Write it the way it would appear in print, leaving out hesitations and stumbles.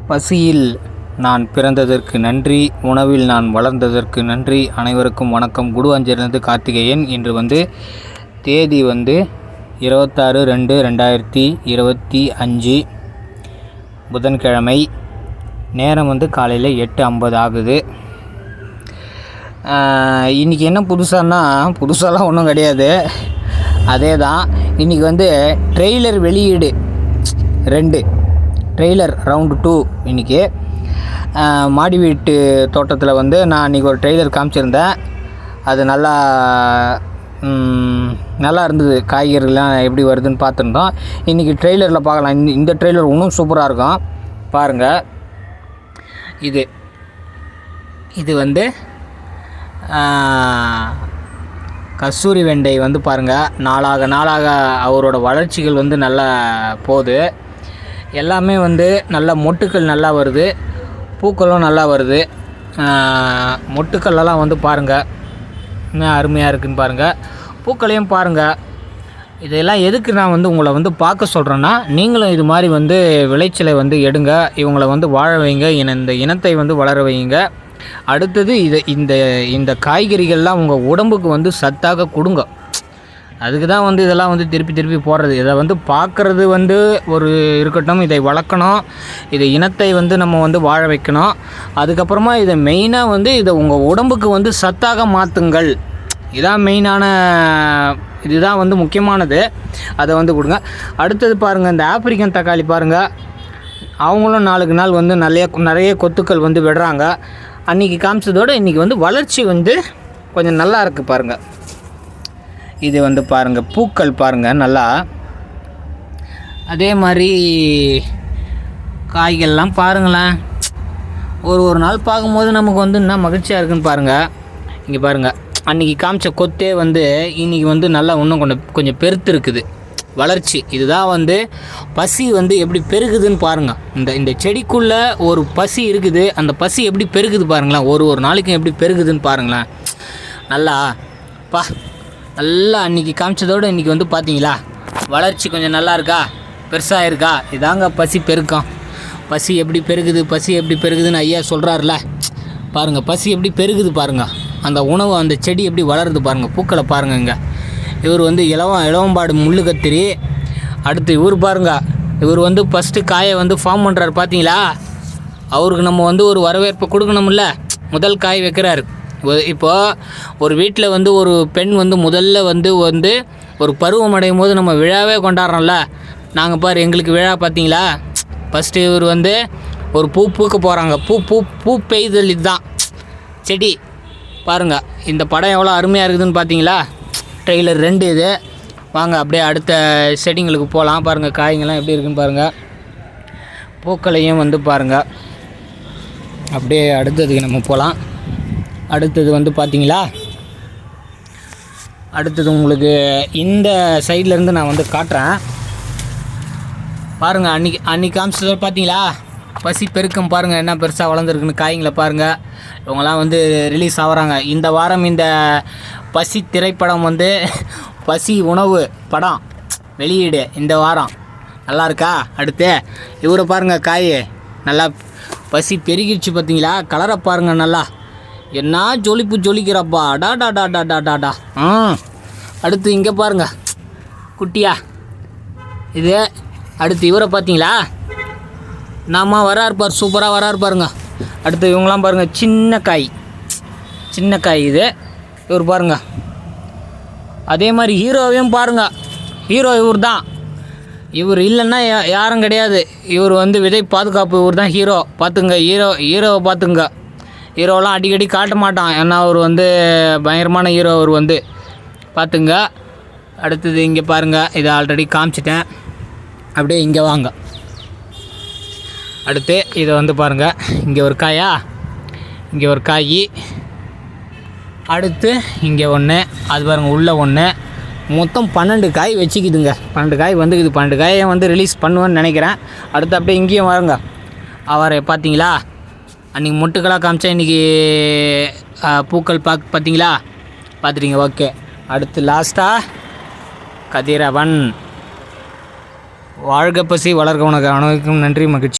பசியில் நான் பிறந்ததற்கு நன்றி, உணவில் நான் வளர்ந்ததற்கு நன்றி. அனைவருக்கும் வணக்கம். குடுவாஞ்சேரியிலிருந்து கார்த்திகேயன். இன்று தேதி 26/2/2025 புதன்கிழமை. நேரம் காலையில் 8:50 ஆகுது. இன்றைக்கி என்ன புதுசாலாம் ஒன்றும் கிடையாது. அதே தான். இன்றைக்கி ட்ரெய்லர் வெளியீடு 2 ட்ரெய்லர் ரவுண்டு 2. இன்றைக்கி மாடி வீட்டு தோட்டத்தில் நான் இன்றைக்கி ஒரு ட்ரெய்லர் காமிச்சிருந்தேன். அது நல்லா இருந்தது. காய்கறிலாம் எப்படி வருதுன்னு பார்த்துருந்தோம். இன்றைக்கி ட்ரெய்லரில் பார்க்கலாம். இந்த ட்ரெய்லர் இன்னும் சூப்பராக இருக்கும். பாருங்கள். இது கஸ்தூரி வெண்டை பாருங்கள். நாளாக அவரோட வளர்ச்சிகள் நல்லா போகுது. எல்லாமே நல்ல மொட்டுக்கள் நல்லா வருது, பூக்களும் நல்லா வருது. மொட்டுக்கள்லாம் பாருங்கள், இன்னும் அருமையாக இருக்குதுன்னு பாருங்கள். பூக்களையும் பாருங்கள். இதெல்லாம் எதுக்கு நான் உங்களை பார்க்க சொல்கிறேன்னா, நீங்களும் இது மாதிரி விளைச்சலை எடுங்க. இவங்களை வாழ வைங்க. இந்த இனத்தை வளர வைங்க. அடுத்தது இந்த காய்கறிகள்லாம் உங்கள் உடம்புக்கு சத்தாக கொடுங்க. அதுக்கு தான் இதெல்லாம் திருப்பி போடுறது. இதை பார்க்குறது ஒரு இருக்கட்டும். இதை வளர்க்கணும். இதை இனத்தை நம்ம வாழ வைக்கணும். அதுக்கப்புறமா இதை மெயினாக இதை உங்கள் உடம்புக்கு சத்தாக மாற்றுங்கள். இதான் மெயினான, இதுதான் முக்கியமானது. அதை கொடுங்க. அடுத்தது பாருங்கள், இந்த ஆப்பிரிக்கன் தக்காளி பாருங்கள். அவங்களும் நாளுக்கு நாள் நிறைய கொத்துக்கள் விடுறாங்க. அன்றைக்கி காமிச்சதோடு இன்றைக்கி வளர்ச்சி கொஞ்சம் நல்லா இருக்குது பாருங்கள். இது பாருங்கள், பூக்கள் பாருங்கள் நல்லா. அதே மாதிரி காய்கள்லாம் பாருங்களேன். ஒரு நாள் பார்க்கும்போது நமக்கு என்ன மகிழ்ச்சியாக இருக்குதுன்னு பாருங்கள். இங்கே பாருங்கள், அன்றைக்கி காமிச்ச கொத்தே இன்றைக்கி நல்லா இன்னும் கொஞ்சம் பெருத்து இருக்குது வளர்ச்சி. இதுதான் பசி எப்படி பெருகுதுன்னு பாருங்கள். இந்த செடிக்குள்ளே ஒரு பசி இருக்குது. அந்த பசி எப்படி பெருகுது பாருங்களேன். ஒரு நாளைக்கும் எப்படி பெருகுதுன்னு பாருங்களேன். நல்லா அன்றைக்கி காமிச்சதோடு இன்றைக்கி பார்த்தீங்களா, வளர்ச்சி கொஞ்சம் நல்லா இருக்கா, பெருசாக இருக்கா. இதாங்க பசி பெருக்கம். பசி எப்படி பெருகுதுன்னு ஐயா சொல்கிறாருல. பாருங்கள், பசி எப்படி பெருகுது பாருங்கள். அந்த உணவு, அந்த செடி எப்படி வளருது பாருங்கள். பூக்களை பாருங்கள். இங்கே இவர் இளவம்பாடு முள்ளு கத்திரி. அடுத்து இவர் பாருங்கள். இவர் ஃபஸ்ட்டு காயை ஃபார்ம் பண்ணுறாரு பார்த்தீங்களா. அவருக்கு நம்ம ஒரு வரவேற்பை கொடுக்கணும்ல. முதல் காய் வைக்கிறாரு. இப்போது ஒரு வீட்டில் ஒரு பெண் முதல்ல ஒரு பருவம் அடையும் போது நம்ம விழாவே கொண்டாடுறோம்ல. நாங்கள் பாரு, எங்களுக்கு விழா பார்த்தீங்களா. ஃபஸ்ட்டு இவர் ஒரு பூக்க போகிறாங்க. பூ பெய்தல். இதுதான் செடி பாருங்கள். இந்த படம் எவ்வளோ அருமையாக இருக்குதுன்னு பார்த்தீங்களா. ட்ரெய்லர் 2 இது. வாங்க அப்படியே அடுத்த செடிங்களுக்கு போகலாம். பாருங்கள், காய்ங்கள்லாம் எப்படி இருக்குன்னு பாருங்கள். பூக்களையும் பாருங்கள். அப்படியே அடுத்ததுக்கு நம்ம போகலாம். அடுத்தது பார்த்தீங்களா. அடுத்தது உங்களுக்கு இந்த சைட்லேருந்து நான் காட்டுறேன் பாருங்கள். அன்றைக்கி காமிச்சது பார்த்தீங்களா. பசி பெருக்கம் பாருங்கள், என்ன பெருசாக வளர்ந்துருக்குன்னு. காய்ங்களை பாருங்கள். இவங்களாம் ரிலீஸ் ஆகிறாங்க இந்த வாரம். இந்த பசி திரைப்படம் பசி உணவு படம் வெளியீடு இந்த வாரம். நல்லா இருக்கா. அடுத்து இவரை பாருங்கள். காய் நல்லா பசி பெருகிடுச்சு பார்த்தீங்களா. கலரை பாருங்கள் நல்லா. என்ன ஜொலிக்கிறப்பா. டாடா. அடுத்து இங்கே பாருங்கள், குட்டியா இது. அடுத்து இவரை பார்த்தீங்களா. வராரு இருப்பார், சூப்பராக வராரு பாருங்க. அடுத்து இவங்களாம் பாருங்கள், சின்ன காய் இது. இவர் பாருங்கள். அதே மாதிரி ஹீரோவையும் பாருங்கள். ஹீரோ இவர் தான். இவர் இல்லைன்னா யாரும் கிடையாது. இவர் விதை பாதுகாப்பு. இவர் தான் ஹீரோ. பார்த்துங்க, ஹீரோவை பார்த்துங்க. ஹீரோலாம் அடிக்கடி காட்ட மாட்டான். ஏன்னா அவர் பயங்கரமான ஹீரோ. அவர் பார்த்துங்க. அடுத்தது இங்கே பாருங்கள். இதை ஆல்ரெடி காமிச்சிட்டேன். அப்படியே இங்கே வாங்க. அடுத்து இதை பாருங்கள். இங்கே ஒரு காயா, இங்கே ஒரு காய். அடுத்து இங்கே ஒன்று, அது பாருங்கள் உள்ள ஒன்று. மொத்தம் 12 காய் வச்சுக்குதுங்க. 12 காய் 12 காயை ரிலீஸ் பண்ணுவேன்னு நினைக்கிறேன். அடுத்து அப்படியே இங்கேயும் வாருங்க. அவரை பார்த்தீங்களா. அன்றைக்கி மொட்டுக்களாக காமிச்சா, இன்றைக்கி பூக்கள் பார்த்தீங்களா. பார்த்துட்டீங்க. ஓகே. அடுத்து லாஸ்ட்டாக கதிரவன். வாழ்க பசி வளர்க உனக்கு. அனைவருக்கும் நன்றி, மகிழ்ச்சி.